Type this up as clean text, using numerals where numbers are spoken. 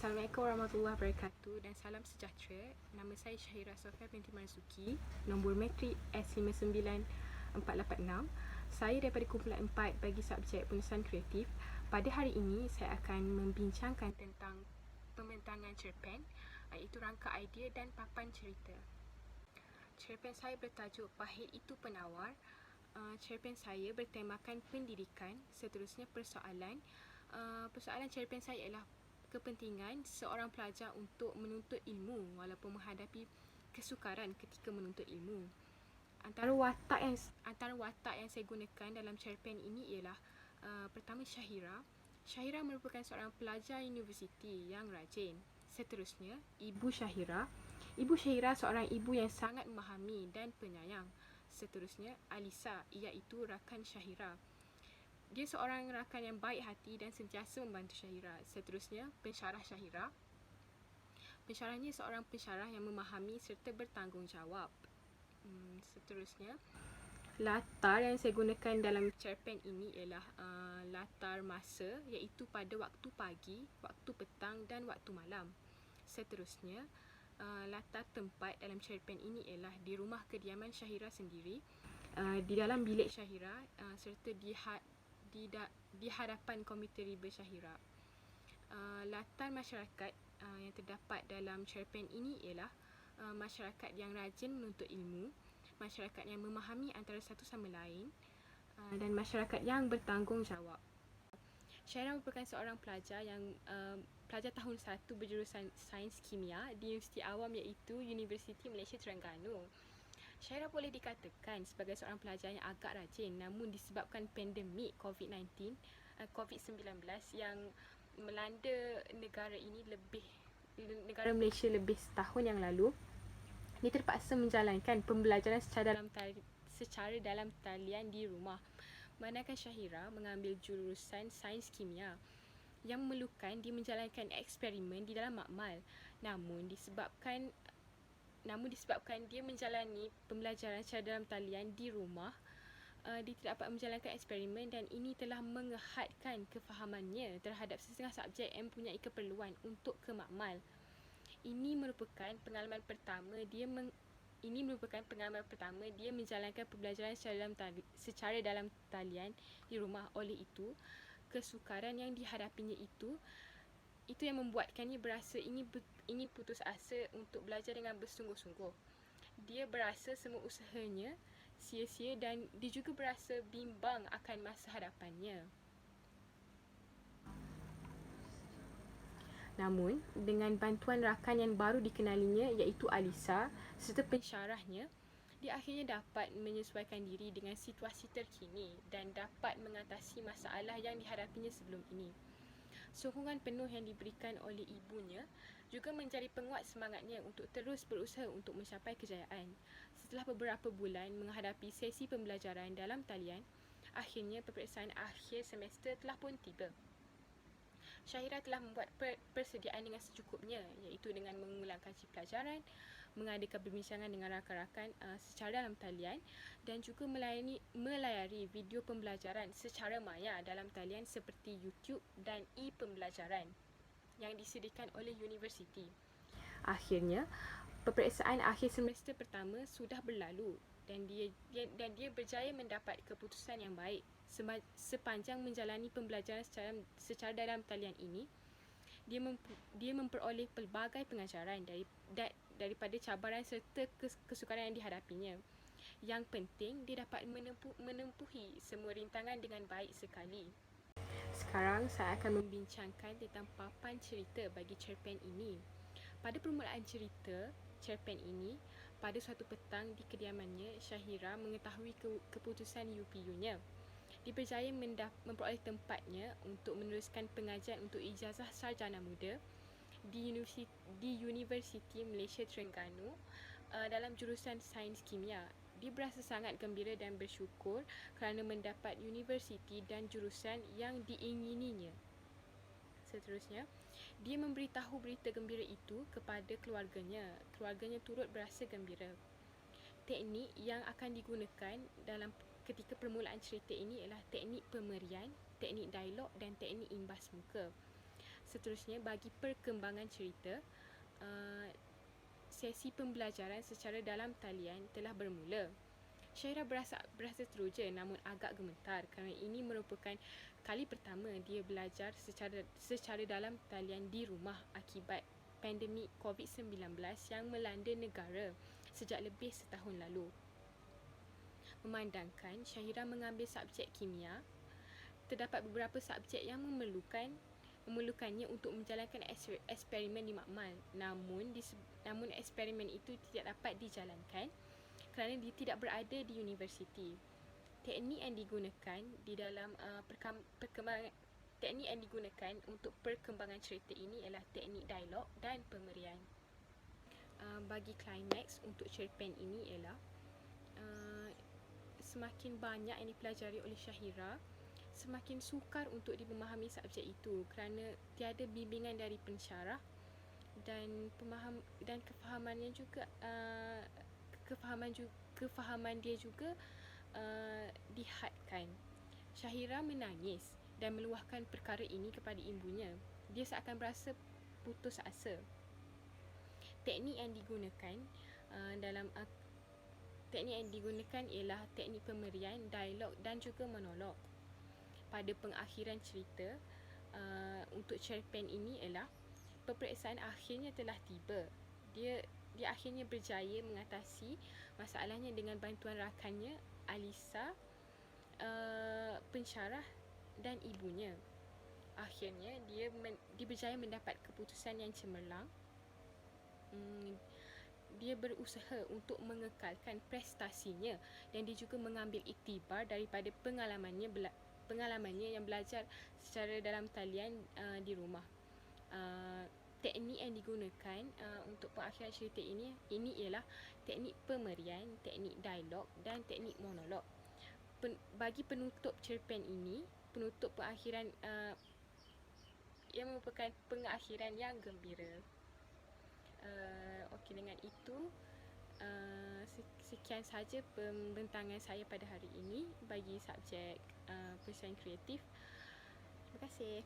Assalamualaikum warahmatullahi wabarakatuh dan salam sejahtera. Nama saya Syahira Sofia binti Marzuki, nombor matrik S59486. Saya daripada kumpulan 4 bagi subjek penulisan kreatif. Pada hari ini saya akan membincangkan tentang pembentangan cerpen, iaitu rangka idea dan papan cerita. Cerpen saya bertajuk Pahit Itu Penawar. Cerpen saya bertemakan pendidikan. Seterusnya persoalan. Persoalan cerpen saya ialah kepentingan seorang pelajar untuk menuntut ilmu walaupun menghadapi kesukaran ketika menuntut ilmu. Antara watak yang saya gunakan dalam cerpen ini ialah pertama Syahira. Syahira merupakan seorang pelajar universiti yang rajin. Seterusnya Ibu Syahira. Ibu Syahira seorang ibu yang sangat memahami dan penyayang. Seterusnya Alisa, iaitu rakan Syahira. Dia seorang rakan yang baik hati dan sentiasa membantu Syahira. Seterusnya, pensyarah Syahira. Pensyarahnya seorang pensyarah yang memahami serta bertanggungjawab. Seterusnya, latar yang saya gunakan dalam cerpen ini ialah latar masa, iaitu pada waktu pagi, waktu petang dan waktu malam. Seterusnya, latar tempat dalam cerpen ini ialah di rumah kediaman Syahira sendiri, di dalam bilik Syahira, serta di hadapan komputer riba Syahira. Latar masyarakat yang terdapat dalam cerpen ini ialah masyarakat yang rajin menuntut ilmu, masyarakat yang memahami antara satu sama lain, dan masyarakat yang bertanggungjawab. Syahira merupakan seorang pelajar yang pelajar tahun 1 berjurusan Sains Kimia di Universiti Awam, iaitu Universiti Malaysia Terengganu. Syahira boleh dikatakan sebagai seorang pelajar yang agak rajin, namun disebabkan pandemik COVID-19 yang melanda negara Malaysia lebih setahun yang lalu, dia terpaksa menjalankan pembelajaran secara dalam talian di rumah. Manakala Syahira mengambil jurusan Sains Kimia yang memerlukan dia menjalankan eksperimen di dalam makmal. Namun disebabkan dia menjalani pembelajaran secara dalam talian di rumah, dia tidak dapat menjalankan eksperimen dan ini telah mengehadkan kefahamannya terhadap setengah subjek yang mempunyai keperluan untuk ke makmal. Ini merupakan pengalaman pertama dia menjalankan pembelajaran secara dalam talian di rumah. Oleh itu, kesukaran yang dihadapinya itu yang membuatkannya berasa ingin putus asa untuk belajar dengan bersungguh-sungguh. Dia berasa semua usahanya sia-sia dan dia juga berasa bimbang akan masa hadapannya. Namun, dengan bantuan rakan yang baru dikenalinya, iaitu Alisa, serta pensyarahnya, dia akhirnya dapat menyesuaikan diri dengan situasi terkini dan dapat mengatasi masalah yang dihadapinya sebelum ini. Sokongan penuh yang diberikan oleh ibunya juga menjadi penguat semangatnya untuk terus berusaha untuk mencapai kejayaan. Setelah beberapa bulan menghadapi sesi pembelajaran dalam talian, akhirnya peperiksaan akhir semester telah pun tiba. Syahira telah membuat persediaan dengan secukupnya, iaitu dengan mengulang kaji pelajaran, mengadakan perbincangan dengan rakan-rakan secara dalam talian dan juga melayari video pembelajaran secara maya dalam talian seperti YouTube dan e-pembelajaran yang disediakan oleh universiti. Akhirnya, peperiksaan akhir semester pertama sudah berlalu dan dia berjaya mendapat keputusan yang baik. Sepanjang menjalani pembelajaran secara dalam talian ini, dia memperoleh pelbagai pengajaran daripada cabaran serta kesukaran yang dihadapinya. Yang penting, dia dapat menempuhi semua rintangan dengan baik sekali. Sekarang saya akan membincangkan tentang papan cerita bagi cerpen ini. Pada permulaan cerita cerpen ini, pada suatu petang di kediamannya, Syahira mengetahui keputusan UPU-nya. Dia berjaya memperoleh tempatnya untuk meneruskan pengajian untuk ijazah sarjana muda di Universiti Malaysia Terengganu dalam jurusan Sains Kimia. Dia berasa sangat gembira dan bersyukur kerana mendapat universiti dan jurusan yang diingininya. Seterusnya, dia memberitahu berita gembira itu kepada keluarganya. Keluarganya turut berasa gembira. Teknik yang akan digunakan dalam ketika permulaan cerita ini ialah teknik pemerian, teknik dialog dan teknik imbas muka. Seterusnya, bagi perkembangan cerita, sesi pembelajaran secara dalam talian telah bermula. Syahira berasa teruja namun agak gemetar kerana ini merupakan kali pertama dia belajar secara dalam talian di rumah akibat pandemik COVID-19 yang melanda negara sejak lebih setahun lalu. Memandangkan Syahira mengambil subjek kimia, terdapat beberapa subjek yang memerlukannya untuk menjalankan eksperimen di makmal. Namun eksperimen itu tidak dapat dijalankan kerana dia tidak berada di universiti. Teknik yang digunakan di dalam teknik yang digunakan untuk perkembangan cerita ini ialah teknik dialog dan pemerian. Bagi klimaks untuk cerpen ini ialah semakin banyak yang dipelajari oleh Syahira, semakin sukar untuk memahami subjek itu kerana tiada bimbingan dari pensyarah dan kefahamannya juga kefahaman dia juga dihadkan. Syahira menangis dan meluahkan perkara ini kepada ibunya. Dia seakan berasa putus asa. Teknik yang digunakan ialah teknik pemerian, dialog dan juga monolog. Pada pengakhiran cerita untuk cerpen ini ialah peperiksaan akhirnya telah tiba. Dia akhirnya berjaya mengatasi masalahnya dengan bantuan rakannya Alisa, pensyarah dan ibunya. Akhirnya dia berjaya mendapat keputusan yang cemerlang. Dia berusaha untuk mengekalkan prestasinya dan dia juga mengambil iktibar daripada pengalamannya yang belajar secara dalam talian di rumah. Teknik yang digunakan untuk pengakhiran cerita ini ialah teknik pemerian, teknik dialog dan teknik monolog. Bagi penutup cerpen ini, penutup pengakhiran yang merupakan pengakhiran yang gembira. Okey, dengan itu sekian sahaja pembentangan saya pada hari ini bagi subjek persaingan kreatif. Terima kasih.